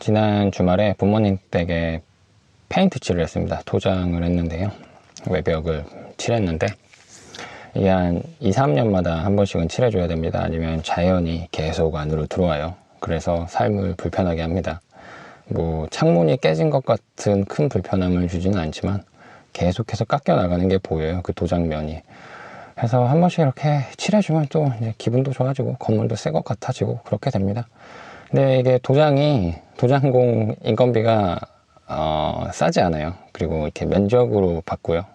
지난 주말에 부모님 댁에 페인트 칠을 했습니다. 도장을 했는데요. 외벽을 칠했는데 이게 한 2, 3년마다 한 번씩은 칠해줘야 됩니다. 아니면 자연이 계속 안으로 들어와요. 그래서 삶을 불편하게 합니다. 뭐 창문이 깨진 것 같은 큰 불편함을 주지는 않지만 계속해서 깎여 나가는 게 보여요. 그 도장면이. 그래서 한 번씩 이렇게 칠해주면 또 이제 기분도 좋아지고 건물도 새 것 같아지고 그렇게 됩니다. 근데 이게 도장공 인건비가 싸지 않아요. 그리고 이렇게 면적으로 받고요.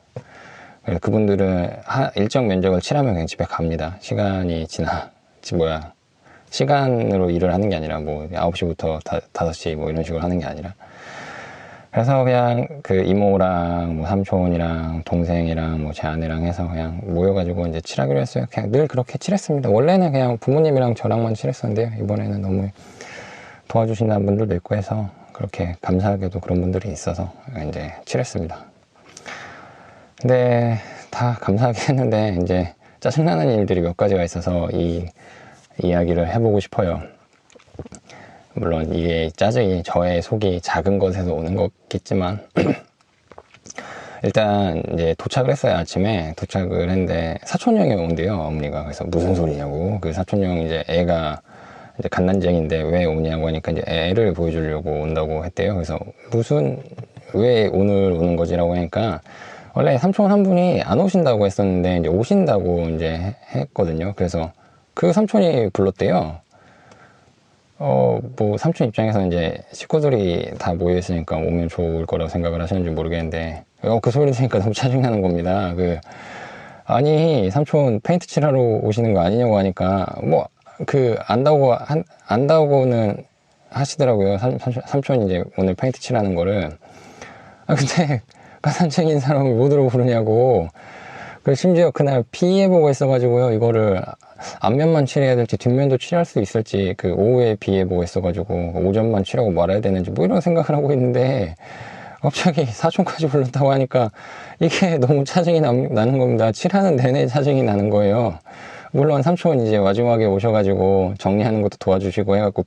그래서 그분들은 일정 면적을 칠하면 그냥 집에 갑니다. 시간으로 일을 하는 게 아니라 뭐 9시부터 5시 뭐 이런 식으로 하는 게 아니라. 그래서 그냥 그 이모랑 뭐 삼촌이랑 동생이랑 뭐 제 아내랑 해서 그냥 모여가지고 이제 칠하기로 했어요. 그냥 늘 그렇게 칠했습니다. 원래는 그냥 부모님이랑 저랑만 칠했었는데요. 이번에는 너무 도와주신다는 분들도 있고 해서 그렇게 감사하게도 그런 분들이 있어서 이제 칠했습니다. 근데 다 감사하게 했는데 이제 짜증나는 일들이 몇 가지가 있어서 이 이야기를 해보고 싶어요. 물론 이게 짜증이 저의 속이 작은 것에서 오는 거겠지만 일단 이제 도착을 했어요. 아침에 도착을 했는데 사촌 형이 온대요, 어머니가. 그래서 무슨 소리냐고. 그 사촌 형 이제 애가 이제 갓난쟁인데 왜 오냐고 하니까 이제 애를 보여주려고 온다고 했대요. 그래서 왜 오늘 오는 거지라고 하니까 원래 삼촌 한 분이 안 오신다고 했었는데 이제 오신다고 이제 했거든요. 그래서 그 삼촌이 불렀대요. 뭐 삼촌 입장에서 이제 식구들이 다 모여 있으니까 오면 좋을 거라고 생각을 하시는지 모르겠는데 그 소리 들으니까 너무 짜증나는 겁니다. 아니 삼촌 페인트 칠하러 오시는 거 아니냐고 하니까 뭐 안다고는 하시더라고요. 삼촌이 이제 오늘 페인트 칠하는 거를. 근데 가산적인 사람을 못 들어부르냐고. 심지어 그날 비 예보가 있어가지고요. 이거를 앞면만 칠해야 될지 뒷면도 칠할 수 있을지 오후에 비 예보가 있어가지고 오전만 칠하고 말아야 되는지 뭐 이런 생각을 하고 있는데 갑자기 사촌까지 불렀다고 하니까 이게 너무 짜증이 나는 겁니다. 칠하는 내내 짜증이 나는 거예요. 물론 삼촌 이제 마지막에 오셔가지고 정리하는 것도 도와주시고 해갖고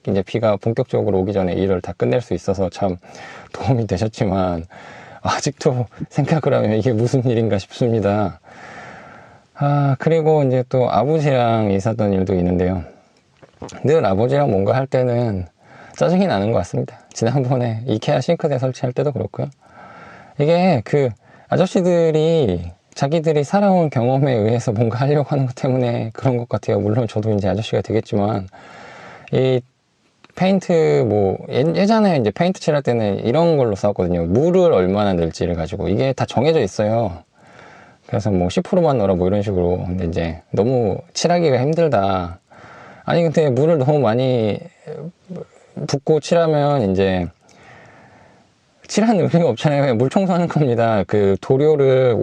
이제 비가 본격적으로 오기 전에 일을 다 끝낼 수 있어서 참 도움이 되셨지만 아직도 생각을 하면 이게 무슨 일인가 싶습니다. 그리고 이제 또 아버지랑 있었던 일도 있는데요. 늘 아버지랑 뭔가 할 때는 짜증이 나는 것 같습니다. 지난번에 이케아 싱크대 설치할 때도 그렇고요. 이게 아저씨들이 자기들이 살아온 경험에 의해서 뭔가 하려고 하는 것 때문에 그런 것 같아요. 물론 저도 이제 아저씨가 되겠지만 이 페인트 예전에 이제 페인트 칠할 때는 이런 걸로 썼거든요. 물을 얼마나 넣을지를 가지고 이게 다 정해져 있어요. 그래서 10%만 넣어라 뭐 이런 식으로. 근데 이제 너무 칠하기가 힘들다. 아니 근데 물을 너무 많이 붓고 칠하면 이제 칠하는 의미가 없잖아요. 그냥 물 청소하는 겁니다. 도료를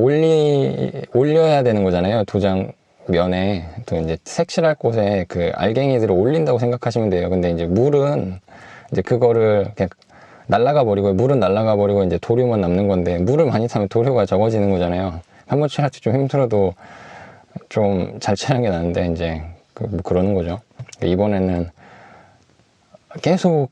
올려야 되는 거잖아요. 도장 면에 또 이제 색칠할 곳에 알갱이들을 올린다고 생각하시면 돼요. 근데 이제 물은 이제 그거를 그냥 날라가 버리고 물은 날라가 버리고 이제 도료만 남는 건데 물을 많이 타면 도료가 적어지는 거잖아요. 한번 칠할 때 좀 힘들어도 좀 잘 칠하는 게 나는데 이제 그러는 거죠. 이번에는 계속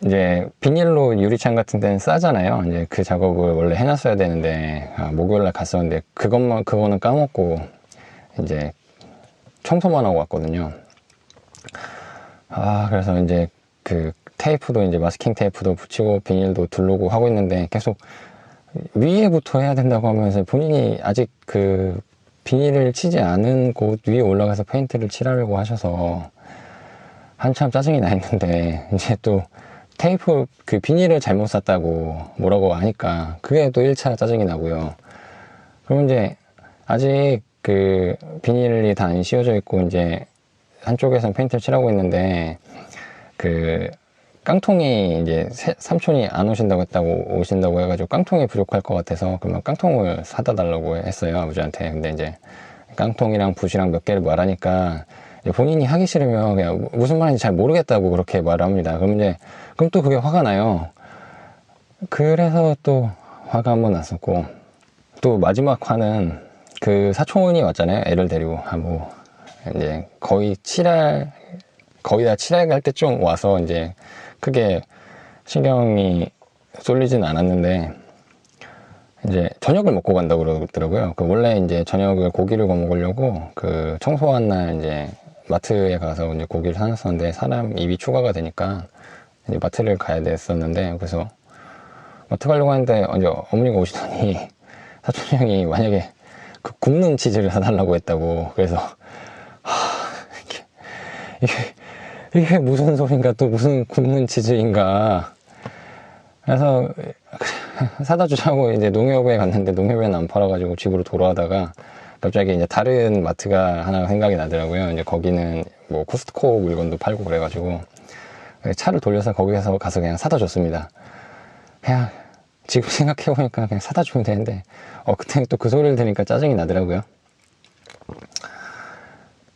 이제 비닐로 유리창 같은 데는 싸잖아요. 이제 그 작업을 원래 해놨어야 되는데 목요일날 갔었는데 그거는 까먹고 이제 청소만 하고 왔거든요. 그래서 이제 테이프도 이제 마스킹 테이프도 붙이고 비닐도 두르고 하고 있는데 계속 위에부터 해야 된다고 하면서 본인이 아직 비닐을 치지 않은 곳 위에 올라가서 페인트를 칠하려고 하셔서 한참 짜증이 나 있는데 이제 또 테이프 비닐을 잘못 샀다고 뭐라고 하니까 그게 또 1차 짜증이 나고요. 그럼 이제 아직 비닐이 다 안 씌워져 있고 이제 한쪽에선 페인트를 칠하고 있는데 깡통이 이제 삼촌이 안 오신다고 해가지고 깡통이 부족할 것 같아서 그러면 깡통을 사다 달라고 했어요, 아버지한테. 근데 이제 깡통이랑 붓이랑 몇 개를 말하니까 본인이 하기 싫으면 그냥 무슨 말인지 잘 모르겠다고 그렇게 말을 합니다. 그럼 또 그게 화가 나요. 그래서 또 화가 한번 났었고, 또 마지막 화는 사촌이 왔잖아요. 애를 데리고. 이제 거의 칠할 거의 다 칠해갈 때쯤 와서 이제 크게 신경이 쏠리진 않았는데, 이제 저녁을 먹고 간다고 그러더라고요. 그 원래 이제 저녁을 고기를 구워 먹으려고 그 청소한 날 이제 마트에 가서 이제 고기를 사놨었는데, 사람 입이 추가가 되니까 이제 마트를 가야 됐었는데, 그래서 마트 가려고 하는데 이제 어머니가 오시더니 사촌 형이 만약에 그 굽는 치즈를 사달라고 했다고. 그래서 이게 무슨 소린가, 또 무슨 굽는 치즈인가. 그래서 사다 주자고 이제 농협에 갔는데 농협에는 안 팔아가지고 집으로 돌아가다가 갑자기 이제 다른 마트가 하나 생각이 나더라고요. 이제 거기는 뭐 코스트코 물건도 팔고 그래가지고 차를 돌려서 거기서 가서 그냥 사다 줬습니다. 그냥 지금 생각해보니까 그냥 사다 주면 되는데, 그때 또 그 소리를 들으니까 짜증이 나더라고요.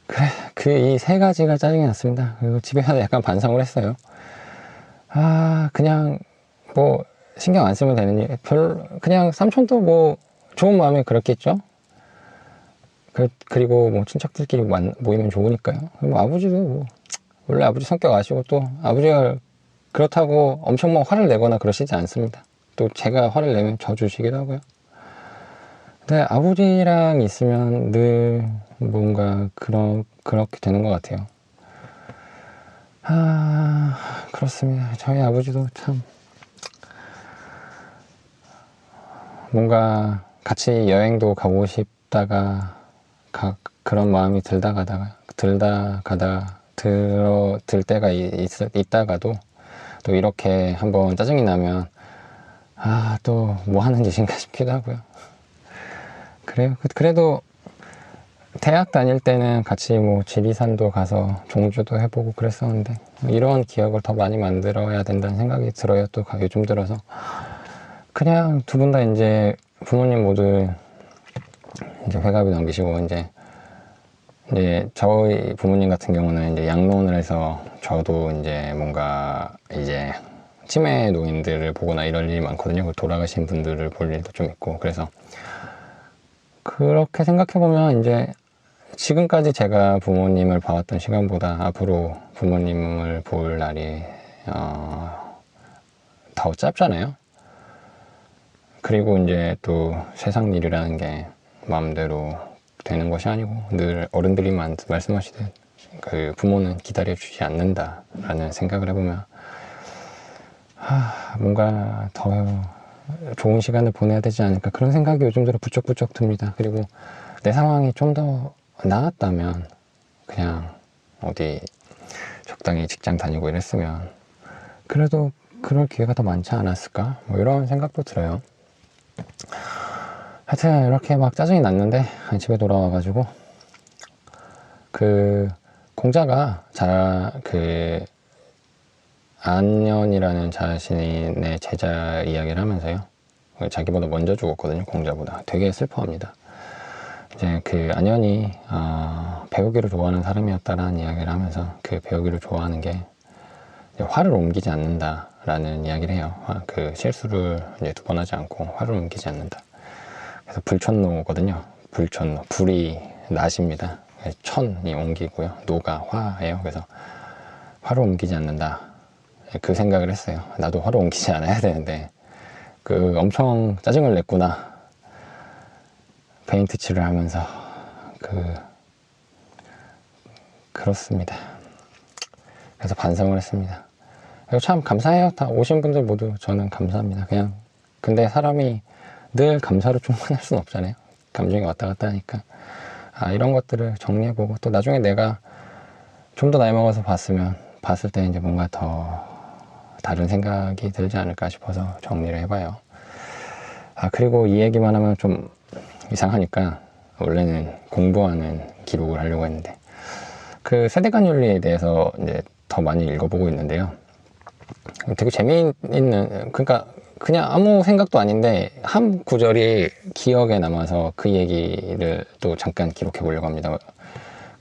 그래, 그 이 세 가지가 짜증이 났습니다. 그리고 집에 가서 약간 반성을 했어요. 그냥 뭐 신경 안 쓰면 되는 일, 그냥 삼촌도 뭐 좋은 마음에 그렇겠죠. 그리고 뭐 친척들끼리 모이면 좋으니까요. 뭐 아버지도 뭐 원래 아버지 성격 아시고, 또 아버지가 그렇다고 엄청 막 화를 내거나 그러시지 않습니다. 또 제가 화를 내면 져주시기도 하고요. 근데 아버지랑 있으면 늘 뭔가 그렇게 되는 것 같아요. 그렇습니다. 저희 아버지도 참 뭔가 같이 여행도 가고 싶다가 그런 마음이 들 때가 있다가도 또 이렇게 한번 짜증이 나면 또 뭐 하는 짓인가 싶기도 하고요. 그래요. 그래도 대학 다닐 때는 같이 뭐 지리산도 가서 종주도 해보고 그랬었는데, 이런 기억을 더 많이 만들어야 된다는 생각이 들어요. 또 요즘 들어서 그냥 두 분 다 이제 부모님 모두 이제 회갑이 넘기시고, 이제 저희 부모님 같은 경우는 이제 양로원을 해서, 저도 이제 뭔가 이제 치매 노인들을 보거나 이럴 일이 많거든요. 돌아가신 분들을 볼 일도 좀 있고. 그래서 그렇게 생각해보면 이제 지금까지 제가 부모님을 봐왔던 시간보다 앞으로 부모님을 볼 날이 더 짧잖아요. 그리고 이제 또 세상 일이라는 게 마음대로 되는 것이 아니고, 늘 어른들이 말씀하시듯 그 부모는 기다려주지 않는다라는 생각을 해보면 뭔가 더 좋은 시간을 보내야 되지 않을까, 그런 생각이 요즘 들어 부쩍부쩍 듭니다. 그리고 내 상황이 좀 더 나았다면 그냥 어디 적당히 직장 다니고 이랬으면 그래도 그럴 기회가 더 많지 않았을까, 뭐 이런 생각도 들어요. 하여튼 이렇게 막 짜증이 났는데 집에 돌아와가지고 그 공자가 안년이라는 자신의 제자 이야기를 하면서요, 자기보다 먼저 죽었거든요. 공자보다. 되게 슬퍼합니다. 이제 그 안년이 배우기를 좋아하는 사람이었다라는 이야기를 하면서, 그 배우기를 좋아하는 게 화를 옮기지 않는다라는 이야기를 해요. 그 실수를 이제 2번 하지 않고 화를 옮기지 않는다. 그래서 불천노거든요. 불천노, 불이 낫입니다. 천이 옮기고요, 노가 화예요. 그래서 화를 옮기지 않는다, 그 생각을 했어요. 나도 화를 옮기지 않아야 되는데 엄청 짜증을 냈구나, 페인트 칠을 하면서. 그렇습니다. 그래서 반성을 했습니다. 그리고 참 감사해요. 다 오신 분들 모두 저는 감사합니다. 그냥 근데 사람이 늘 감사로 충분할 수는 없잖아요. 감정이 왔다 갔다 하니까 이런 것들을 정리해보고, 또 나중에 내가 좀 더 나이 먹어서 봤을 때 이제 뭔가 더 다른 생각이 들지 않을까 싶어서 정리를 해봐요. 그리고 이 얘기만 하면 좀 이상하니까 원래는 공부하는 기록을 하려고 했는데, 그 세대간 윤리에 대해서 이제 더 많이 읽어보고 있는데요. 되게 재미있는, 그러니까 그냥 아무 생각도 아닌데 한 구절이 기억에 남아서 그 얘기를 또 잠깐 기록해 보려고 합니다.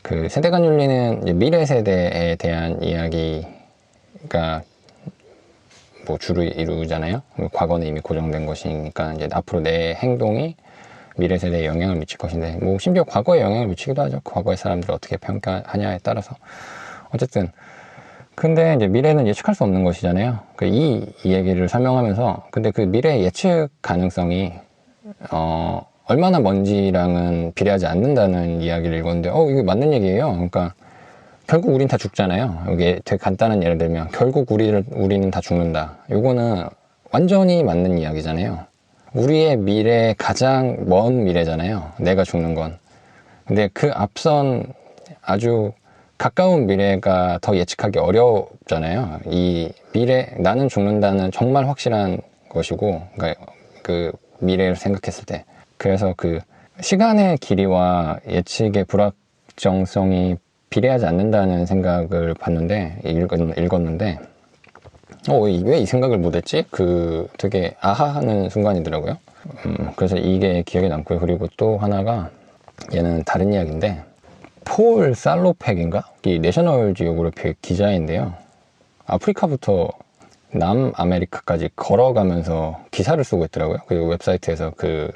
그 세대간 윤리는 이제 미래 세대에 대한 이야기가 뭐 주를 이루잖아요. 과거는 이미 고정된 것이니까 이제 앞으로 내 행동이 미래 세대에 영향을 미칠 것인데, 뭐 심지어 과거에 영향을 미치기도 하죠. 과거의 사람들을 어떻게 평가하냐에 따라서. 어쨌든 근데 이제 미래는 예측할 수 없는 것이잖아요. 이 얘기를 설명하면서, 근데 그 미래 예측 가능성이 얼마나 먼지랑은 비례하지 않는다는 이야기를 읽었는데, 이게 맞는 얘기예요. 그러니까 결국 우린 다 죽잖아요. 이게 되게 간단한 예를 들면 결국 우리는 다 죽는다. 요거는 완전히 맞는 이야기잖아요. 우리의 미래 가장 먼 미래잖아요. 내가 죽는 건. 근데 그 앞선 아주 가까운 미래가 더 예측하기 어렵잖아요. 이 미래, 나는 죽는다는 정말 확실한 것이고, 그러니까 그 미래를 생각했을 때. 그래서 그 시간의 길이와 예측의 불확정성이 비례하지 않는다는 생각을 봤는데, 읽었는데, 왜 이 생각을 못했지? 되게 아하하는 순간이더라고요. 그래서 이게 기억에 남고요. 그리고 또 하나가, 얘는 다른 이야기인데, 폴 살로팩인가? 이 내셔널 지오그래픽 기자인데요. 아프리카부터 남아메리카까지 걸어가면서 기사를 쓰고 있더라고요. 그 웹사이트에서 그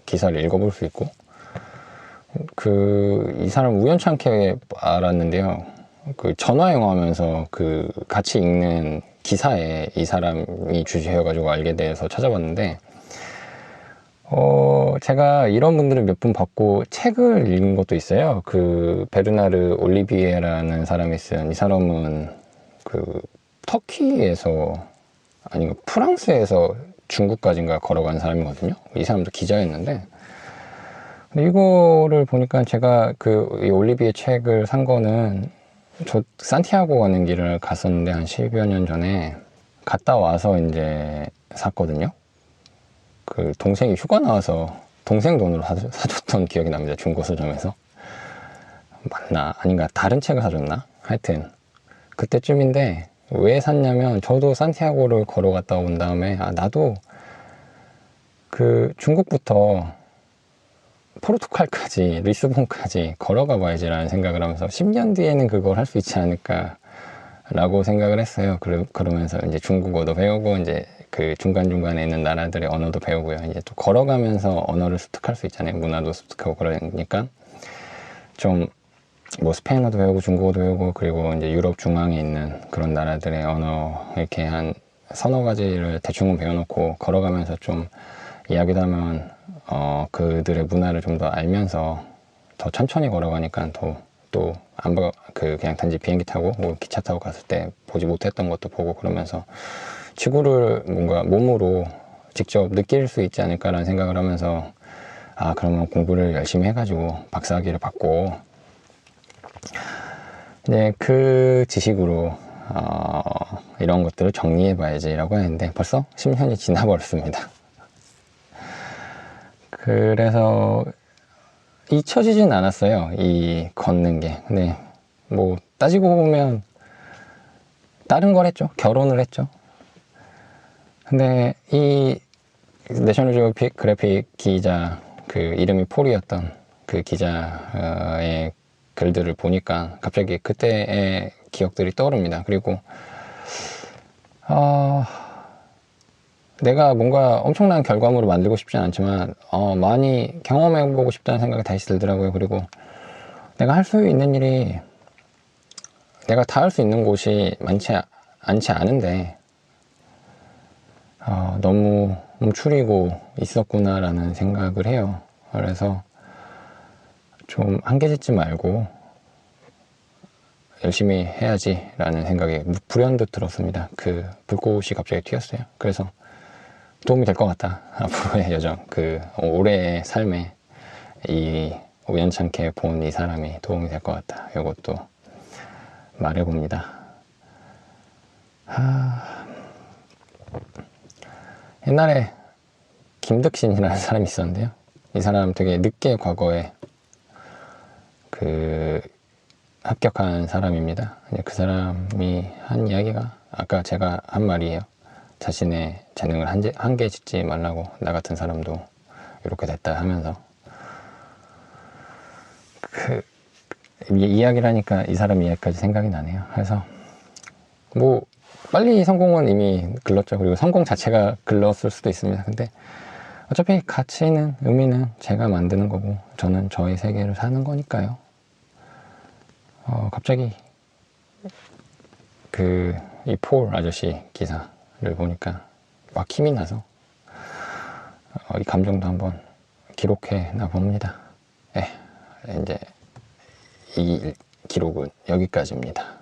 기사를 읽어볼 수 있고, 이 사람 우연찮게 알았는데요. 그 전화영어하면서 같이 읽는 기사에 이 사람이 주제여가지고 알게 돼서 찾아봤는데, 제가 이런 분들을 몇 분 봤고 책을 읽은 것도 있어요. 베르나르 올리비에라는 사람이 쓴, 이 사람은 터키에서, 아니 프랑스에서 중국까지인가 걸어간 사람이거든요. 이 사람도 기자였는데, 근데 이거를 보니까 제가 이 올리비에 책을 산 거는, 저 산티아고 가는 길을 갔었는데 한 10여 년 전에 갔다 와서 이제 샀거든요. 동생이 휴가 나와서 동생 돈으로 사줬던 기억이 납니다. 중고 서점에서. 맞나? 아닌가? 다른 책을 사줬나? 하여튼 그때쯤인데, 왜 샀냐면, 저도 산티아고를 걸어갔다 온 다음에 나도 중국부터 포르투갈까지, 리스본까지 걸어가 봐야지 라는 생각을 하면서 10년 뒤에는 그걸 할 수 있지 않을까 라고 생각을 했어요. 그러면서 이제 중국어도 배우고, 이제 중간중간에 있는 나라들의 언어도 배우고요. 이제 또 걸어가면서 언어를 습득할 수 있잖아요. 문화도 습득하고. 그러니까 좀 스페인어도 배우고 중국어도 배우고, 그리고 이제 유럽 중앙에 있는 그런 나라들의 언어 이렇게 한 서너 가지를 대충은 배워놓고 걸어가면서 좀 이야기도 하면 그들의 문화를 좀 더 알면서 더 천천히 걸어가니까 또 그냥 단지 비행기 타고 기차 타고 갔을 때 보지 못했던 것도 보고, 그러면서 지구를 뭔가 몸으로 직접 느낄 수 있지 않을까라는 생각을 하면서, 그러면 공부를 열심히 해가지고 박사학위를 받고, 이제 그 지식으로 이런 것들을 정리해 봐야지라고 했는데 벌써 10년이 지나버렸습니다. 그래서 잊혀지진 않았어요, 이 걷는 게. 근데 따지고 보면 다른 걸 했죠. 결혼을 했죠. 근데 이 내셔널 지오그래픽 기자, 이름이 폴이었던 그 기자의 글들을 보니까 갑자기 그때의 기억들이 떠오릅니다. 그리고 내가 뭔가 엄청난 결과물을 만들고 싶진 않지만 많이 경험해보고 싶다는 생각이 다시 들더라고요. 그리고 내가 할 수 있는 일이, 내가 다 할 수 있는 곳이 많지 않은데 너무 움츠리고 있었구나라는 생각을 해요. 그래서 좀 한계 짓지 말고 열심히 해야지 라는 생각이 불현듯 들었습니다. 불꽃이 갑자기 튀었어요. 그래서 도움이 될 것 같다. 앞으로의 여정, 올해의 삶에 이 우연찮게 본 이 사람이 도움이 될 것 같다. 이것도 말해봅니다. 옛날에 김득신이라는 사람이 있었는데요. 이 사람 되게 늦게 과거에 합격한 사람입니다. 그 사람이 한 이야기가, 아까 제가 한 말이에요. 자신의 재능을 한계 짓지 말라고, 나 같은 사람도 이렇게 됐다 하면서, 이야기를 하니까 이 사람 이야기까지 생각이 나네요. 그래서 빨리 성공은 이미 글렀죠. 그리고 성공 자체가 글렀을 수도 있습니다. 근데 어차피 가치는, 의미는 제가 만드는 거고, 저는 저의 세계를 사는 거니까요. 갑자기 이 폴 아저씨 기사를 보니까 막 힘이 나서 이 감정도 한번 기록해 놔 봅니다. 네, 이제 이 기록은 여기까지입니다.